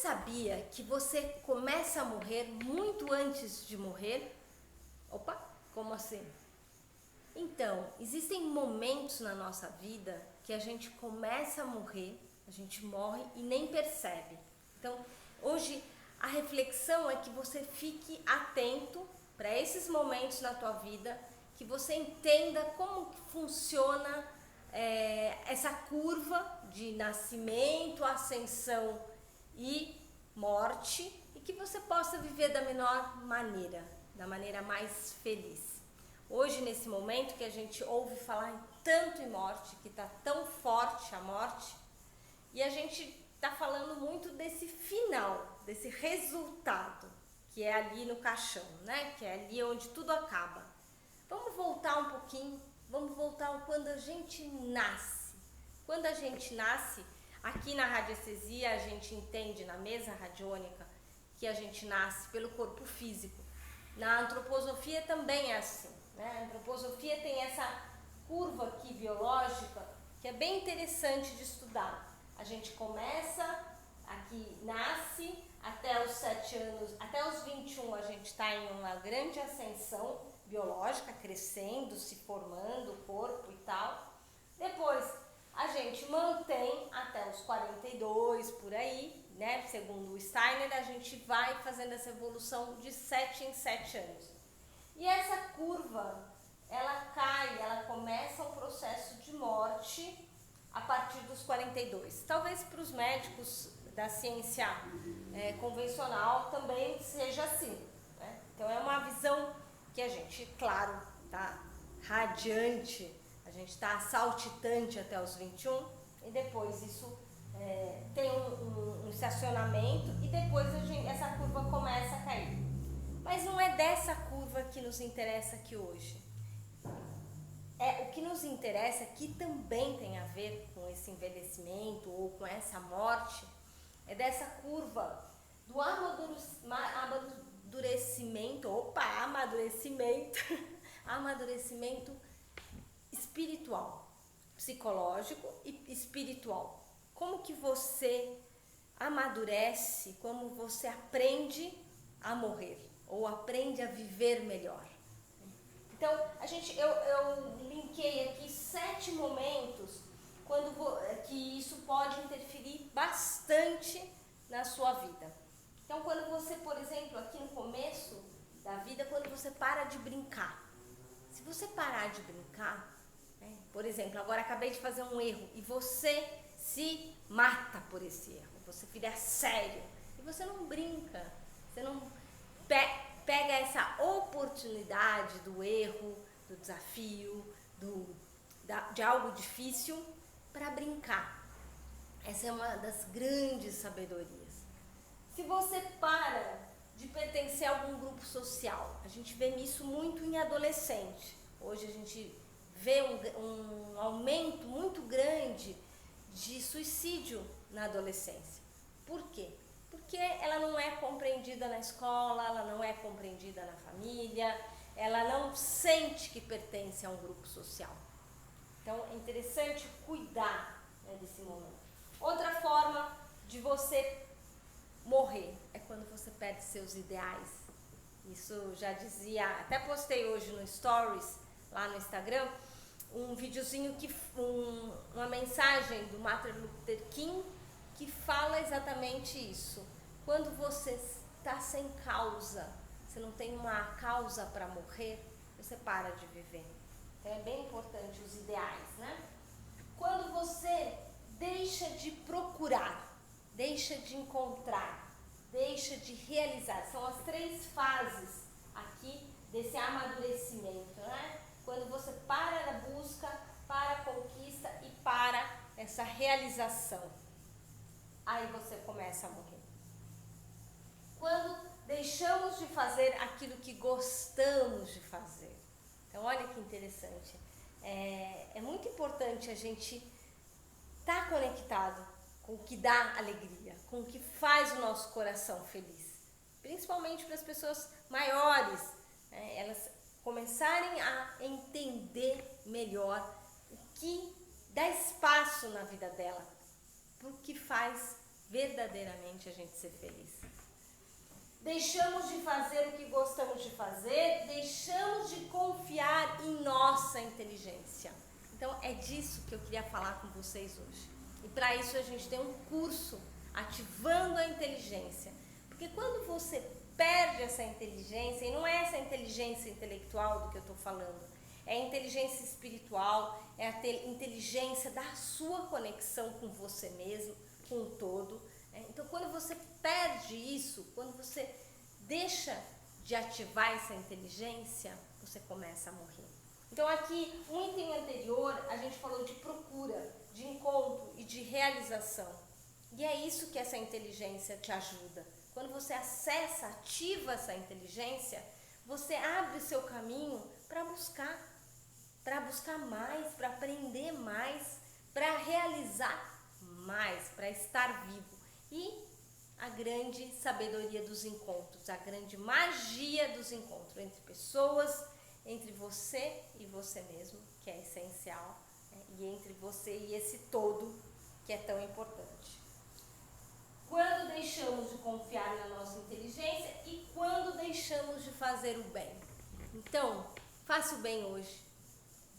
sabia que você começa a morrer muito antes de morrer? Opa, como assim? Então, existem momentos na nossa vida que a gente começa a morrer, a gente morre e nem percebe. Então, hoje a reflexão é que você fique atento para esses momentos na tua vida, que você entenda como que funciona essa curva de nascimento, ascensão e morte, e que você possa viver da melhor maneira, da maneira mais feliz. Hoje, nesse momento que a gente ouve falar tanto em morte, que está tão forte a morte, e a gente está falando muito desse final, desse resultado, que é ali no caixão, né? Que é ali onde tudo acaba. Vamos voltar um pouquinho, vamos voltar quando a gente nasce. Quando a gente nasce, aqui na radiestesia a gente entende, na mesa radiônica, que a gente nasce pelo corpo físico. Na antroposofia também é assim, né? A antroposofia tem essa curva aqui biológica que é bem interessante de estudar. A gente começa, aqui nasce, até os 7 anos, até os 21 a gente está em uma grande ascensão biológica, crescendo, se formando o corpo e tal. Depois a gente mantém até os 42 por aí, né? Segundo o Steiner, a gente vai fazendo essa evolução de 7 em 7 anos. E essa curva, ela cai, ela começa um processo de morte a partir dos 42. Talvez para os médicos da ciência convencional também seja assim, né? Então é uma visão que a gente, claro, tá radiante, a gente está saltitante até os 21 e depois isso tem um estacionamento e depois essa curva começa a cair. Mas não é dessa curva que nos interessa aqui hoje. O que nos interessa, que também tem a ver com esse envelhecimento ou com essa morte, é dessa curva do amadurecimento, amadurecimento espiritual, psicológico e espiritual. Como que você amadurece, como você aprende a morrer ou aprende a viver melhor. Então, eu linkei aqui 7 momentos que isso pode interferir bastante na sua vida. Então, quando você, por exemplo, aqui no começo da vida, quando você para de brincar. Se você parar de brincar, né, por exemplo, agora acabei de fazer um erro e você se mata por esse erro, você vira sério e você não brinca, você não pega essa oportunidade do erro, do desafio, de algo difícil para brincar. Essa é uma das grandes sabedorias. Se você para de pertencer a algum grupo social, a gente vê isso muito em adolescente. Hoje a gente vê um aumento muito grande de suicídio na adolescência. Por quê? Porque ela não é compreendida na escola, ela não é compreendida na família, ela não sente que pertence a um grupo social. Então é interessante cuidar, né, desse momento. Outra forma de você morrer é quando você perde seus ideais. Isso já dizia, até postei hoje no Stories, lá no Instagram, um videozinho, uma mensagem do Martin Luther King, que fala exatamente isso. Quando você está sem causa, você não tem uma causa para morrer, você para de viver. Então é bem importante os ideais, né? Quando você deixa de procurar, deixa de encontrar, deixa de realizar, são as 3 fases aqui desse amadurecimento, né? Quando você para na busca, para a conquista e para essa realização, aí você começa a morrer. Quando deixamos de fazer aquilo que gostamos de fazer. Então olha que interessante, é muito importante a gente estar conectado com o que dá alegria, com o que faz o nosso coração feliz, principalmente para as pessoas maiores, né? Elas começarem a entender melhor o que dá espaço na vida dela, o que faz verdadeiramente a gente ser feliz. Deixamos de fazer o que gostamos de fazer, deixamos de confiar em nossa inteligência. Então é disso que eu queria falar com vocês hoje. E para isso a gente tem um curso ativando a inteligência. Porque quando você perde essa inteligência, e não é essa inteligência intelectual do que eu estou falando, é a inteligência espiritual, é a inteligência da sua conexão com você mesmo, com o todo. Então quando você perde isso, quando você deixa de ativar essa inteligência, você começa a morrer. Então aqui, um item anterior, a gente falou de procura, de encontro e de realização. E é isso que essa inteligência te ajuda. Quando você acessa, ativa essa inteligência, você abre seu caminho para buscar mais, para aprender mais, para realizar mais, para estar vivo. E a grande sabedoria dos encontros, a grande magia dos encontros entre pessoas, entre você e você mesmo, que é essencial, e entre você e esse todo, que é tão importante. Quando deixamos de confiar na nossa inteligência e quando deixamos de fazer o bem. Então, faça o bem hoje.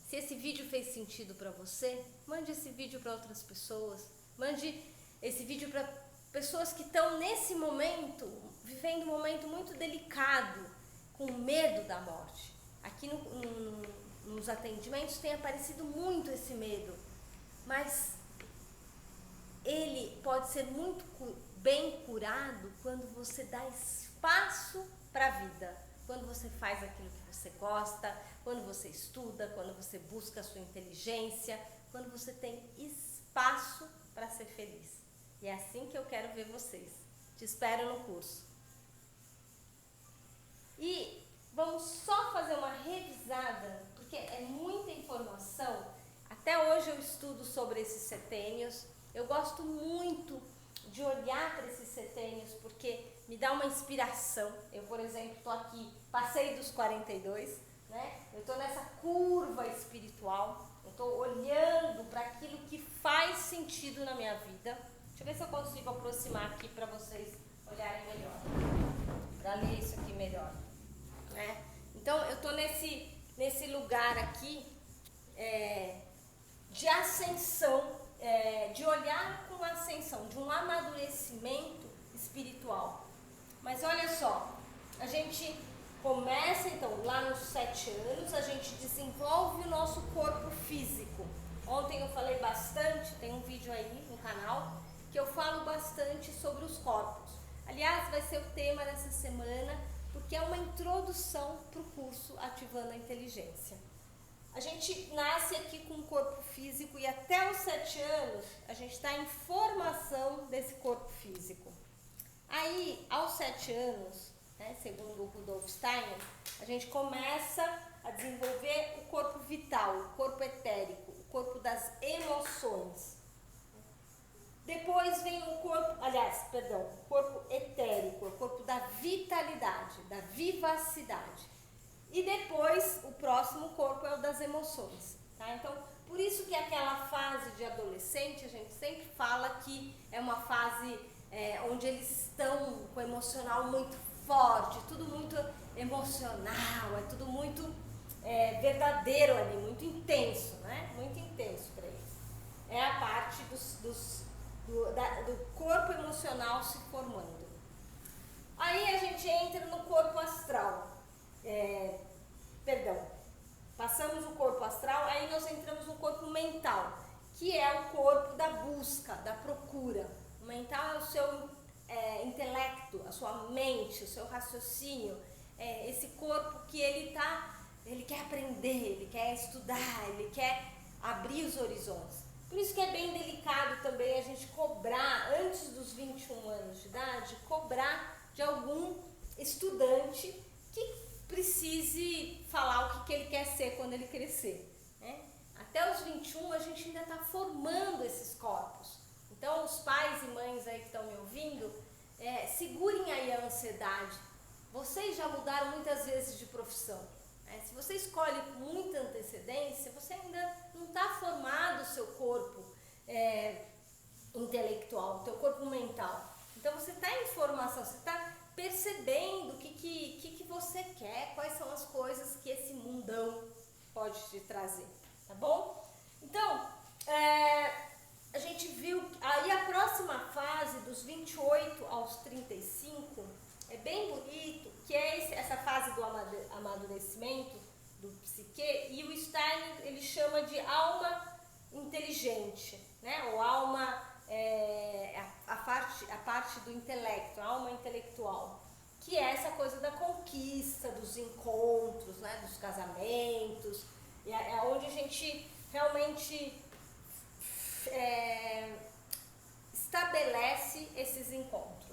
Se esse vídeo fez sentido para você, mande esse vídeo para outras pessoas. Mande esse vídeo para pessoas que estão nesse momento, vivendo um momento muito delicado, com medo da morte. Aqui nos atendimentos tem aparecido muito esse medo, mas ele pode ser muito bem curado quando você dá espaço para a vida, quando você faz aquilo que você gosta, quando você estuda, quando você busca a sua inteligência, quando você tem espaço para ser feliz. E é assim que eu quero ver vocês. Te espero no curso. E vamos só fazer uma revisada, porque é muita informação. Até hoje eu estudo sobre esses setênios. Eu gosto muito de olhar para esses setênios porque me dá uma inspiração. Eu, por exemplo, estou aqui, passei dos 42, né? Eu estou nessa curva espiritual. Eu estou olhando para aquilo que faz sentido na minha vida. Deixa eu ver se eu consigo aproximar aqui para vocês olharem melhor, para ler isso aqui melhor, né? Então eu estou nesse lugar aqui de ascensão, de olhar com ascensão, de um amadurecimento espiritual. Mas olha só, a gente começa então lá nos 7 anos, a gente desenvolve o nosso corpo físico. Ontem eu falei bastante, tem um vídeo aí no canal, que eu falo bastante sobre os corpos. Aliás, vai ser o tema dessa semana, porque é uma introdução para o curso Ativando a Inteligência. A gente nasce aqui com um corpo físico e até os 7 anos a gente está em formação desse corpo físico. Aí, aos 7 anos, né, segundo o Rudolf Steiner, a gente começa a desenvolver o corpo vital, o corpo etérico, o corpo das emoções. Depois vem o corpo etérico, o corpo da vitalidade, da vivacidade. E depois, o próximo corpo é o das emoções, tá? Então, por isso que aquela fase de adolescente, a gente sempre fala que é uma fase onde eles estão com o emocional muito forte, tudo muito emocional, é tudo muito verdadeiro ali, muito intenso, né? Muito intenso para eles. É a parte do corpo emocional se formando. Aí a gente entra no corpo astral. Passamos o corpo astral, aí nós entramos no corpo mental, que é o corpo da busca, da procura. O mental é o seu intelecto, a sua mente, o seu raciocínio, esse corpo que ele quer aprender, ele quer estudar, ele quer abrir os horizontes. Por isso que é bem delicado também a gente cobrar, antes dos 21 anos de idade, cobrar de algum estudante que precise falar o que ele quer ser quando ele crescer, né? Até os 21 a gente ainda está formando esses corpos. Então os pais e mães aí que estão me ouvindo, segurem aí a ansiedade. Vocês já mudaram muitas vezes de profissão. Se você escolhe com muita antecedência, você ainda não está formado o seu corpo intelectual, o teu corpo mental. Então você está em formação, você está percebendo o que você quer, quais são as coisas que esse mundão pode te trazer, tá bom? Então, a gente viu, aí a próxima fase, dos 28 aos 35, é bem bonito, que é essa fase do amadurecimento, do psique, e o Steiner, ele chama de alma inteligente, né? Ou alma, a parte do intelecto, a alma intelectual, que é essa coisa da conquista, dos encontros, né? Dos casamentos, é onde a gente realmente estabelece esses encontros.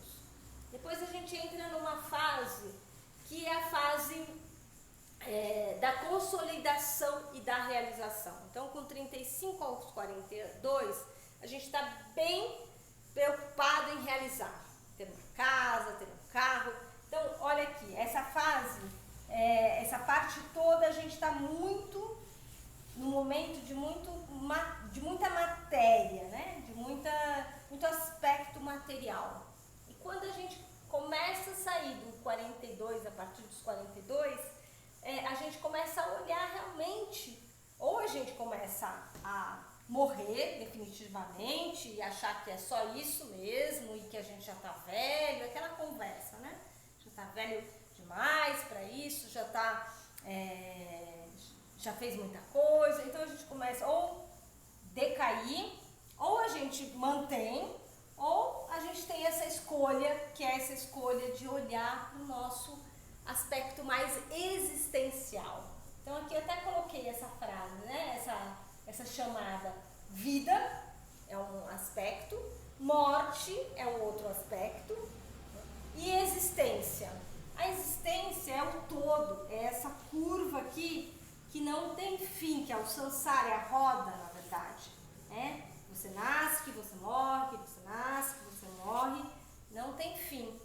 Depois a gente entra numa fase que é a fase da consolidação e da realização. Então, com 35 aos 42, a gente está bem preocupado em realizar, ter uma casa, ter um carro. Então, olha aqui, essa fase, essa parte toda, a gente está muito no momento de muita matéria, né? De muito aspecto material. E quando a gente começa a sair do 42, a partir dos 42, a gente começa a olhar realmente, ou a gente começa a morrer definitivamente e achar que é só isso mesmo e que a gente já está velho, aquela conversa, né? Já está velho demais para isso, já fez muita coisa, então a gente começa ou decair, ou a gente mantém, ou a gente tem essa escolha, que é essa escolha de olhar para o nosso aspecto mais existencial. Então aqui eu até coloquei essa frase, né? Essa chamada: vida é um aspecto, morte é um outro aspecto, e existência. A existência é o todo, é essa curva aqui que não tem fim, que é o samsara, é a roda, na verdade. Você nasce, que você morre, que você nasce, que você morre, não tem fim.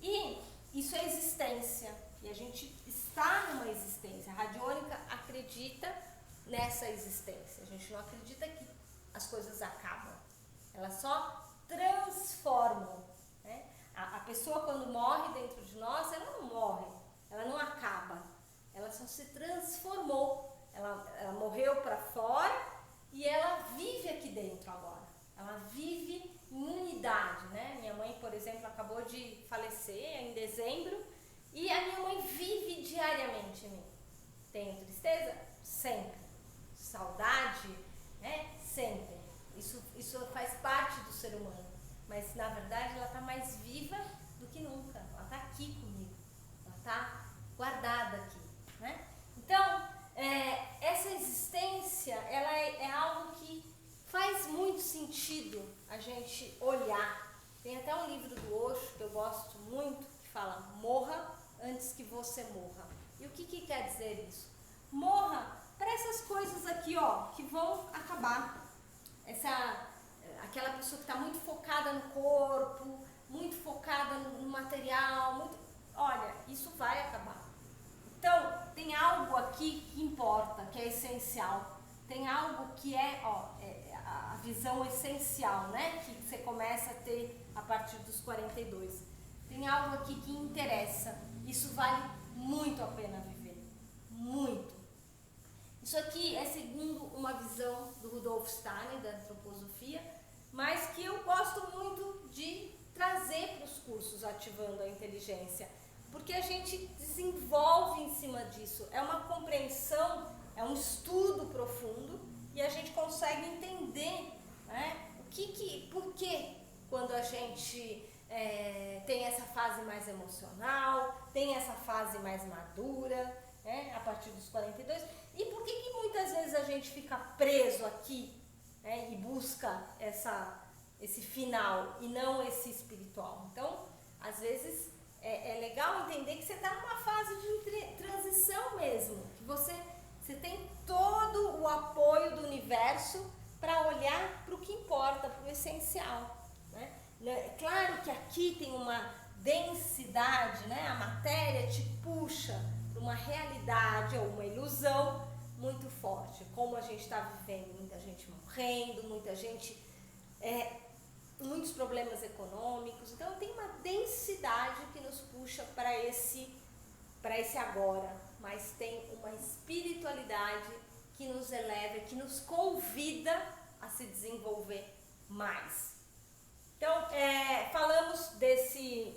E isso é existência, e a gente está numa existência. A radiônica acredita nessa existência, a gente não acredita que as coisas acabam, elas só transformam, né? A pessoa, quando morre dentro de nós, ela não morre, ela não acaba, ela só se transformou, ela morreu para fora e ela vive aqui dentro agora, ela vive em unidade, né? Minha mãe, por exemplo, acabou de falecer em dezembro e a minha mãe vive diariamente em mim. Tenho tristeza? Sempre. Saudade? Sempre. Isso faz parte do ser humano, mas na verdade ela está mais viva do que nunca, ela está aqui comigo, ela está guardada aqui, né? Então, essa existência, ela é algo que faz muito sentido a gente olhar. Tem até um livro do Osho que eu gosto muito, que fala: morra antes que você morra. E o que quer dizer isso? Morra para essas coisas aqui, ó, que vão acabar. Aquela pessoa que está muito focada no corpo, muito focada no material, olha, isso vai acabar. Então, tem algo aqui que importa, que é essencial. Tem algo que é a visão essencial, né? Que você começa a ter a partir dos 42. Tem algo aqui que interessa. Isso vale muito a pena viver. Muito. Isso aqui é segundo uma visão do Rudolf Steiner, da antroposofia, mas que eu gosto muito de trazer para os cursos Ativando a Inteligência, porque a gente desenvolve em cima disso. É uma compreensão, é um estudo profundo e a gente consegue entender, né, por que quando a gente tem essa fase mais emocional, tem essa fase mais madura, a partir dos 42, e por que muitas vezes a gente fica preso aqui, e busca esse final e não esse espiritual. Então, às vezes é legal entender que você está numa fase de transição mesmo, que você tem todo o apoio do universo para olhar para o que importa, para o essencial, né? Claro que aqui tem uma densidade, né? A matéria te puxa para uma realidade ou uma ilusão muito forte, como a gente está vivendo, muita gente morrendo, muita gente muitos problemas econômicos. Então tem uma densidade que nos puxa para esse agora, mas tem uma espiritualidade que nos eleva, que nos convida a se desenvolver mais. Então, falamos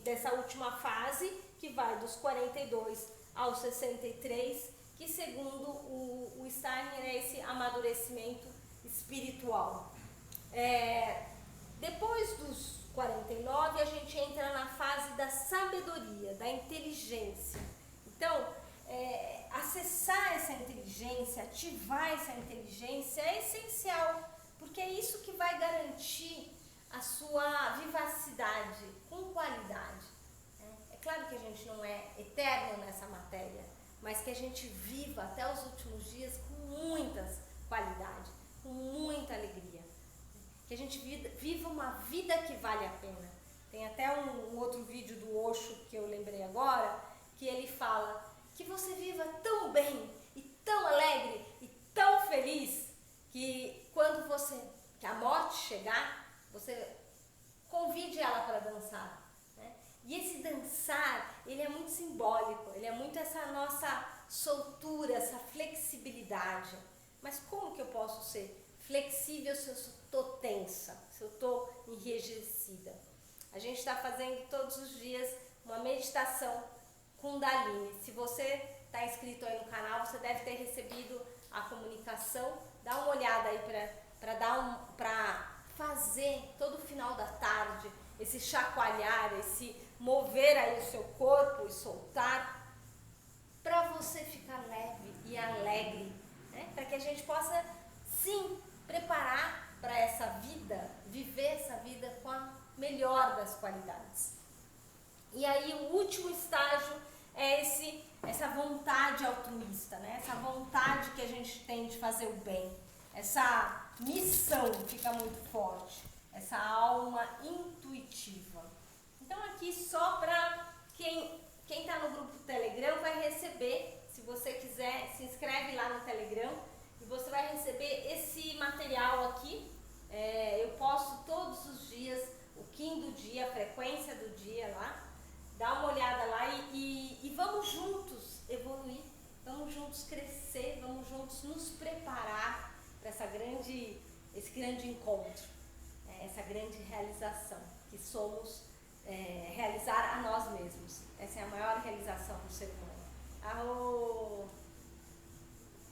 dessa última fase, que vai dos 42 aos 63, que segundo o Steiner é esse amadurecimento espiritual. Depois dos 49, a gente entra na fase da sabedoria, da inteligência. Então, acessar essa inteligência, ativar essa inteligência é essencial, porque é isso que vai garantir a sua vivacidade com qualidade. É claro que a gente não é eterno nessa matéria, mas que a gente viva até os últimos dias com muitas qualidades, com muita alegria. Que a gente viva uma vida que vale a pena. Tem até um outro vídeo do Osho que eu lembrei agora, que ele fala que você viva tão bem e tão alegre e tão feliz que quando que a morte chegar, você convide ela para dançar. Né? E esse dançar, ele é muito simbólico, ele é muito essa nossa soltura, essa flexibilidade. Mas como que eu posso ser flexível se eu estou tensa, se eu estou enrijecida? A gente está fazendo todos os dias uma meditação Kundalini. Se você está inscrito aí no canal, você deve ter recebido a comunicação. Dá uma olhada aí para fazer todo final da tarde, esse chacoalhar, esse mover aí o seu corpo e soltar, para você ficar leve e alegre, né? Para que a gente possa, sim, preparar para essa vida, viver essa vida com a melhor das qualidades. E aí o último estágio é essa vontade altruísta, né? Essa vontade que a gente tem de fazer o bem. Essa missão fica muito forte, essa alma intuitiva. Então aqui só para quem está no grupo do Telegram vai receber, se você quiser, se inscreve lá no Telegram e você vai receber esse material aqui. Eu posto todos os dias o Kim do dia, a frequência do dia lá. Dá uma olhada lá e vamos juntos evoluir, vamos juntos crescer, vamos juntos nos preparar para esse grande encontro, essa grande realização, que somos realizar a nós mesmos. Essa é a maior realização do ser humano. Arô!